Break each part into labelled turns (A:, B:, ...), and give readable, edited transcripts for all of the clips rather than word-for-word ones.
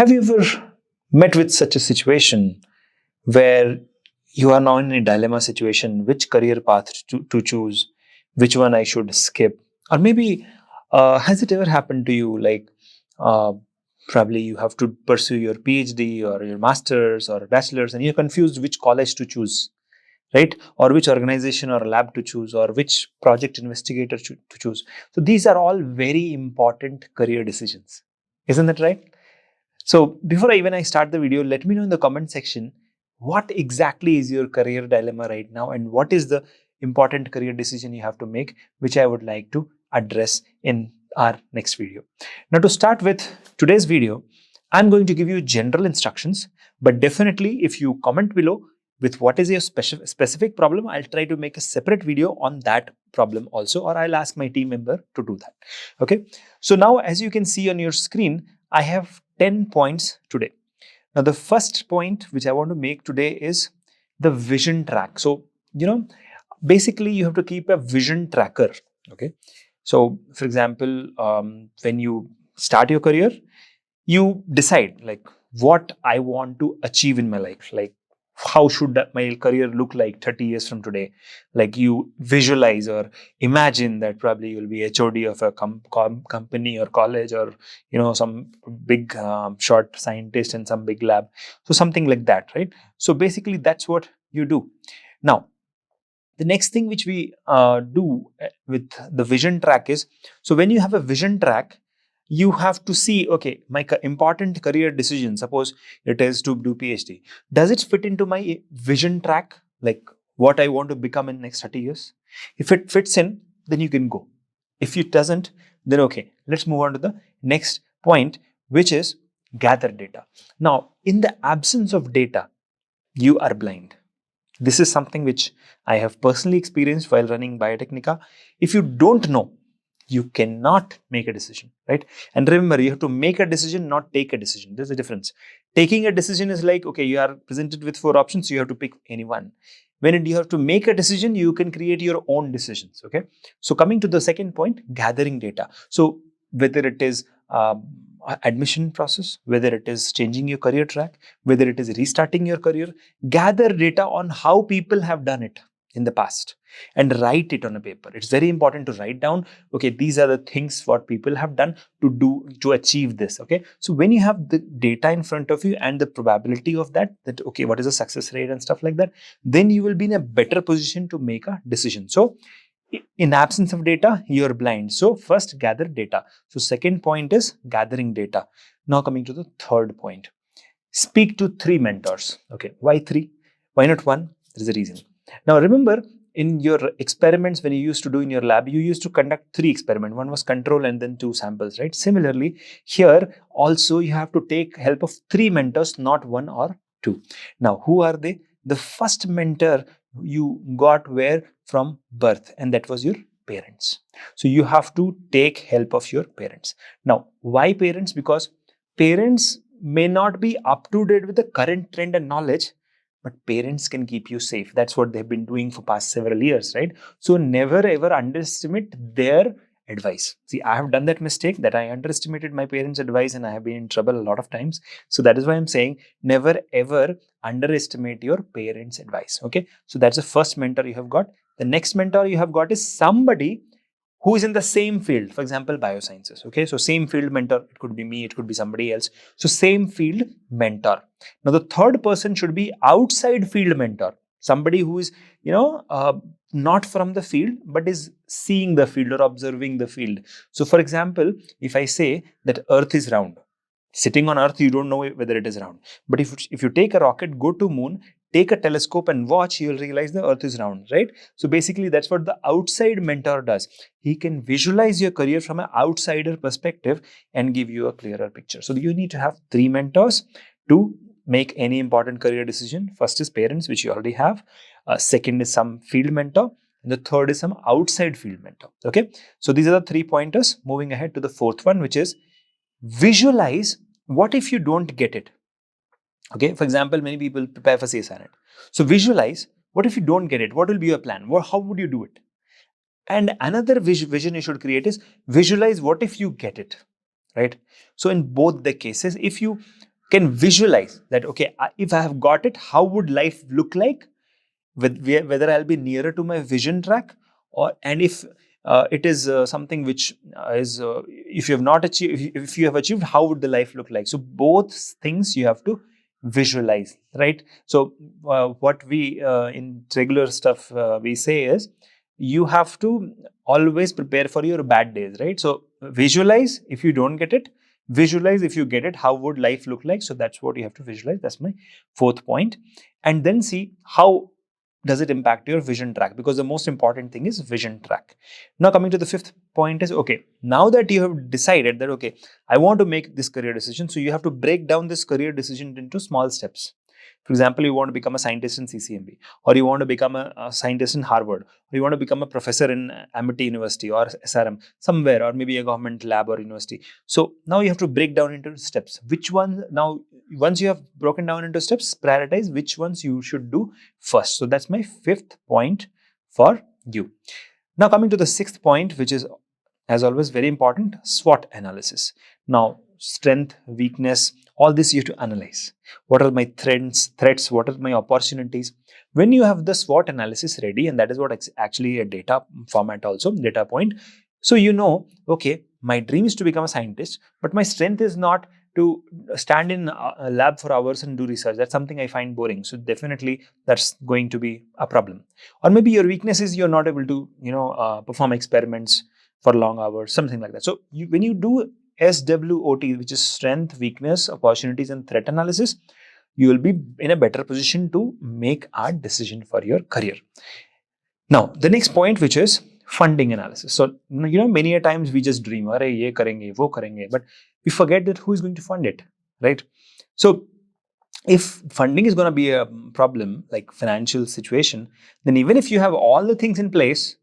A: Have you ever met with such a situation where you are now in a dilemma situation, which career path to choose, which one I should skip? Or maybe has it ever happened to you like uh, probably you have to pursue your PhD or your master's or bachelor's and you're confused which college to choose, right? Or which organization or lab to choose or which project investigator to choose. So these are all very important career decisions. Isn't that right? So before I start the video, let me know in the comment section what exactly is your career dilemma right now and what is the important career decision you have to make, which I would like to address in our next video. Now to start with today's video, I'm going to give you general instructions, but definitely if you comment below with what is your specific problem, I'll try to make a separate video on that problem also, or I'll ask my team member to do that. Okay. So now as you can see on your screen, I have 10 points today. Now, the first point which I want to make today is the vision track. So, basically you have to keep a vision tracker. Okay. So, for example, when you start your career, you decide like what I want to achieve in my life. Like, how should my career look like 30 years from today? Like you visualize or imagine that probably you'll be HOD of a company or college or some big short scientist in some big lab. So something like that, right? So basically that's what you do. Now the next thing which we do with the vision track is, so when you have a vision track, you have to see, okay, my important career decision, suppose it is to do PhD, does it fit into my vision track, like what I want to become in next 30 years? If it fits in, then you can go. If it doesn't, then okay, let's move on to the next point, which is gather data. Now in the absence of data, you are blind. This is something which I have personally experienced while running Biotecnika. If you don't know, you cannot make a decision, right? And remember, you have to make a decision, not take a decision. There's a difference. Taking a decision is like, okay, you are presented with 4 options, so you have to pick any one. When you have to make a decision, you can create your own decisions, okay? So coming to the second point, gathering data. So whether it is admission process, whether it is changing your career track, whether it is restarting your career, gather data on how people have done it in the past and write it on a paper. It's very important to write down, okay, these are the things what people have done to achieve this. Okay, so when you have the data in front of you and the probability of that okay, what is the success rate and stuff like that, then you will be in a better position to make a decision. So in absence of data, you're blind. So first gather data. So second point is gathering data. Now coming to the third point, speak to 3 mentors. Okay, why 3? Why not 1? There is a reason. Now remember, in your experiments when you used to do in your lab, you used to conduct 3 experiments. One was control and then 2 samples, right? Similarly, here also you have to take help of 3 mentors, not 1 or 2. Now, who are they? The first mentor you got were from birth, and that was your parents. So you have to take help of your parents. Now, why parents? Because parents may not be up to date with the current trend and knowledge, but parents can keep you safe. That's what they've been doing for past several years, right? So never ever underestimate their advice. See, I have done that mistake that I underestimated my parents' advice and I have been in trouble a lot of times. So that is why I'm saying never ever underestimate your parents' advice. Okay, so that's the first mentor you have got. The next mentor you have got is somebody who is in the same field, for example, biosciences. Okay, so same field mentor, it could be me, it could be somebody else. So same field mentor. Now the third person should be outside field mentor, somebody who is, not from the field, but is seeing the field or observing the field. So for example, if I say that Earth is round, sitting on Earth, you don't know whether it is round. But if you take a rocket, go to moon, take a telescope and watch, you'll realize the Earth is round, right? So basically, that's what the outside mentor does. He can visualize your career from an outsider perspective and give you a clearer picture. So you need to have 3 mentors to make any important career decision. First is parents, which you already have. Second is some field mentor. And the third is some outside field mentor. Okay. So these are the 3 pointers. Moving ahead to the fourth one, which is visualize what if you don't get it. Okay, for example, many people prepare for CSIR. So visualize what if you don't get it. What will be your plan? How would you do it? And another vision you should create is visualize what if you get it, right? So in both the cases, if you can visualize that, okay, if I have got it, how would life look like, whether I'll be nearer to my vision track, or and if it is something which is if you have not achieved, if you have achieved, how would the life look like? So both things you have to visualize, right? So what we in regular stuff we say is, you have to always prepare for your bad days, right? So visualize if you don't get it, visualize if you get it, how would life look like? So that's what you have to visualize. That's my fourth point. And then see how does it impact your vision track, because the most important thing is vision track. Now coming to the fifth point is, okay, now that you have decided that, okay, I want to make this career decision, so you have to break down this career decision into small steps. For example, you want to become a scientist in CCMB, or you want to become a scientist in Harvard, or you want to become a professor in Amity University or SRM somewhere, or maybe a government lab or university. So now you have to break down into steps. Which one now, once you have broken down into steps, prioritize which ones you should do first. So that's my fifth point for you. Now coming to the sixth point, which is, as always, very important, SWOT analysis. Now, strength, weakness, all this you have to analyze. What are my threats? What are my opportunities? When you have the SWOT analysis ready, and that is what actually a data format also, data point. So you know, okay, my dream is to become a scientist, but my strength is not to stand in a lab for hours and do research. That's something I find boring. So definitely that's going to be a problem. Or maybe your weakness is you're not able to, perform experiments for long hours, something like that. So when you do SWOT, which is strength, weakness, opportunities, and threat analysis, you will be in a better position to make a decision for your career. Now, the next point, which is funding analysis. So, many a times we just dream, "Arey, ye karenge, wo karenge," but we forget that who is going to fund it, right? So, if funding is going to be a problem, like financial situation, then even if you have all the things in place,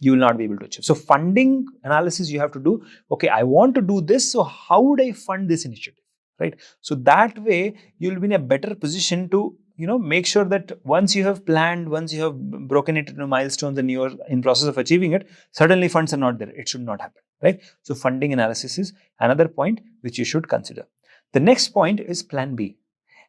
A: you will not be able to achieve. So funding analysis you have to do. Okay, I want to do this. So how would I fund this initiative? Right. So that way you'll be in a better position to make sure that once you have planned, once you have broken it into milestones and you're in process of achieving it, suddenly funds are not there. It should not happen. Right. So funding analysis is another point which you should consider. The next point is plan B.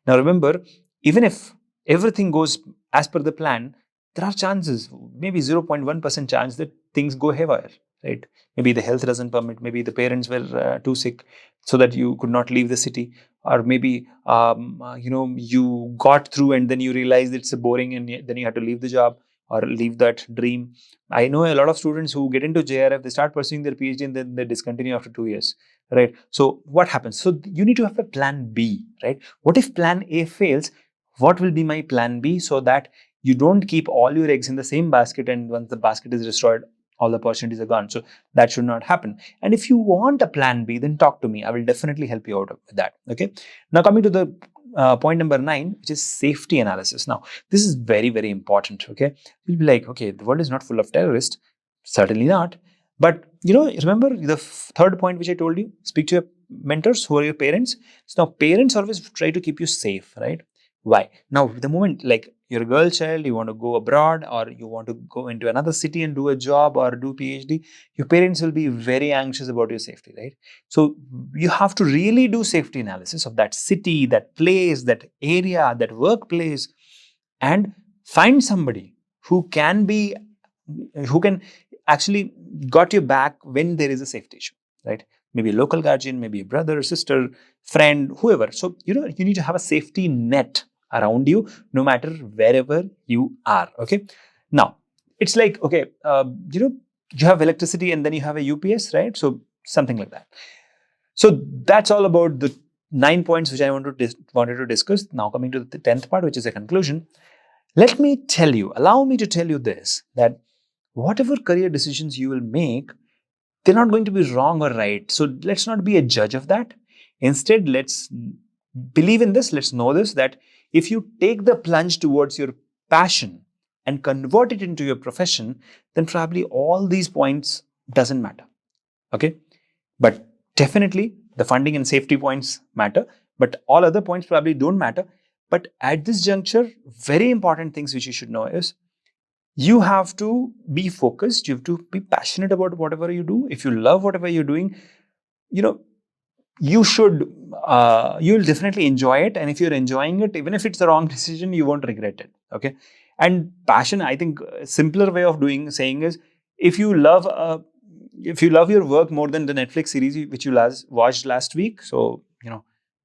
A: Now remember, even if everything goes as per the plan, there are chances, maybe 0.1% chance that things go haywire, right? Maybe the health doesn't permit, maybe the parents were too sick so that you could not leave the city, or maybe you got through and then you realized it's boring and then you had to leave the job or leave that dream. I know a lot of students who get into JRF, they start pursuing their PhD and then they discontinue after 2 years, right? So what happens? So you need to have a plan B, right? What if plan A fails? What will be my plan B, so that you don't keep all your eggs in the same basket, and once the basket is destroyed, all the opportunities are gone. So that should not happen. And if you want a plan B, then talk to me. I will definitely help you out with that. Okay. Now coming to the point number 9, which is safety analysis. Now this is very, very important. Okay. You'll be like, okay, the world is not full of terrorists. Certainly not. But remember the third point which I told you, speak to your mentors who are your parents. So now parents always try to keep you safe, right? Why? Now, the moment, like, you're a girl child, you want to go abroad or you want to go into another city and do a job or do PhD, your parents will be very anxious about your safety, right? So you have to really do safety analysis of that city, that place, that area, that workplace, and find somebody who can actually got your back when there is a safety issue, right? Maybe a local guardian, maybe a brother, sister, friend, whoever. So you need to have a safety net around you, no matter wherever you are. Okay. Now it's like, okay, you have electricity and then you have a UPS, right? So something like that. So that's all about the 9 points which I wanted to discuss. Now coming to the 10th part, which is a conclusion. Allow me to tell you this, that whatever career decisions you will make, they're not going to be wrong or right. So let's not be a judge of that. Instead, let's believe in this. Let's know this, that if you take the plunge towards your passion and convert it into your profession, then probably all these points doesn't matter. Okay. But definitely the funding and safety points matter, but all other points probably don't matter. But at this juncture, very important things which you should know is, you have to be focused. You have to be passionate about whatever you do. If you love whatever you're doing, you know, you'll definitely enjoy it, and if you're enjoying it, even if it's the wrong decision, you won't regret it. Okay. And passion, I think a simpler way of saying is, if you love if you love your work more than the Netflix series which you watched last week, so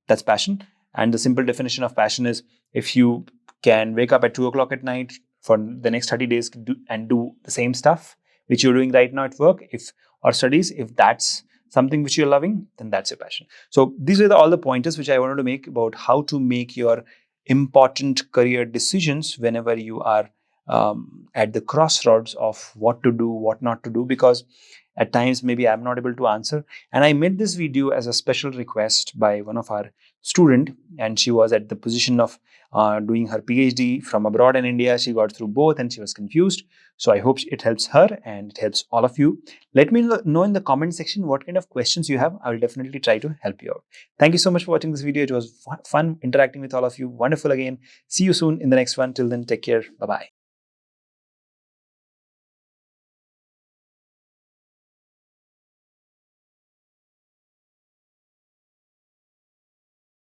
A: that's passion. And the simple definition of passion is, if you can wake up at 2 o'clock at night for the next 30 days and do the same stuff which you're doing right now at work, if or studies, if that's something which you're loving, then that's your passion. So these are all the pointers which I wanted to make about how to make your important career decisions whenever you are at the crossroads of what to do, what not to do, because at times maybe I'm not able to answer. And I made this video as a special request by one of our student, and she was at the position of doing her PhD from abroad in India. She got through both and she was confused. So I hope it helps her and it helps all of you. Let me know in the comment section what kind of questions you have. I will definitely try to help you out. Thank you so much for watching this video. It was fun interacting with all of you. Wonderful again. See you soon in the next one. Till then, take care. Bye-bye.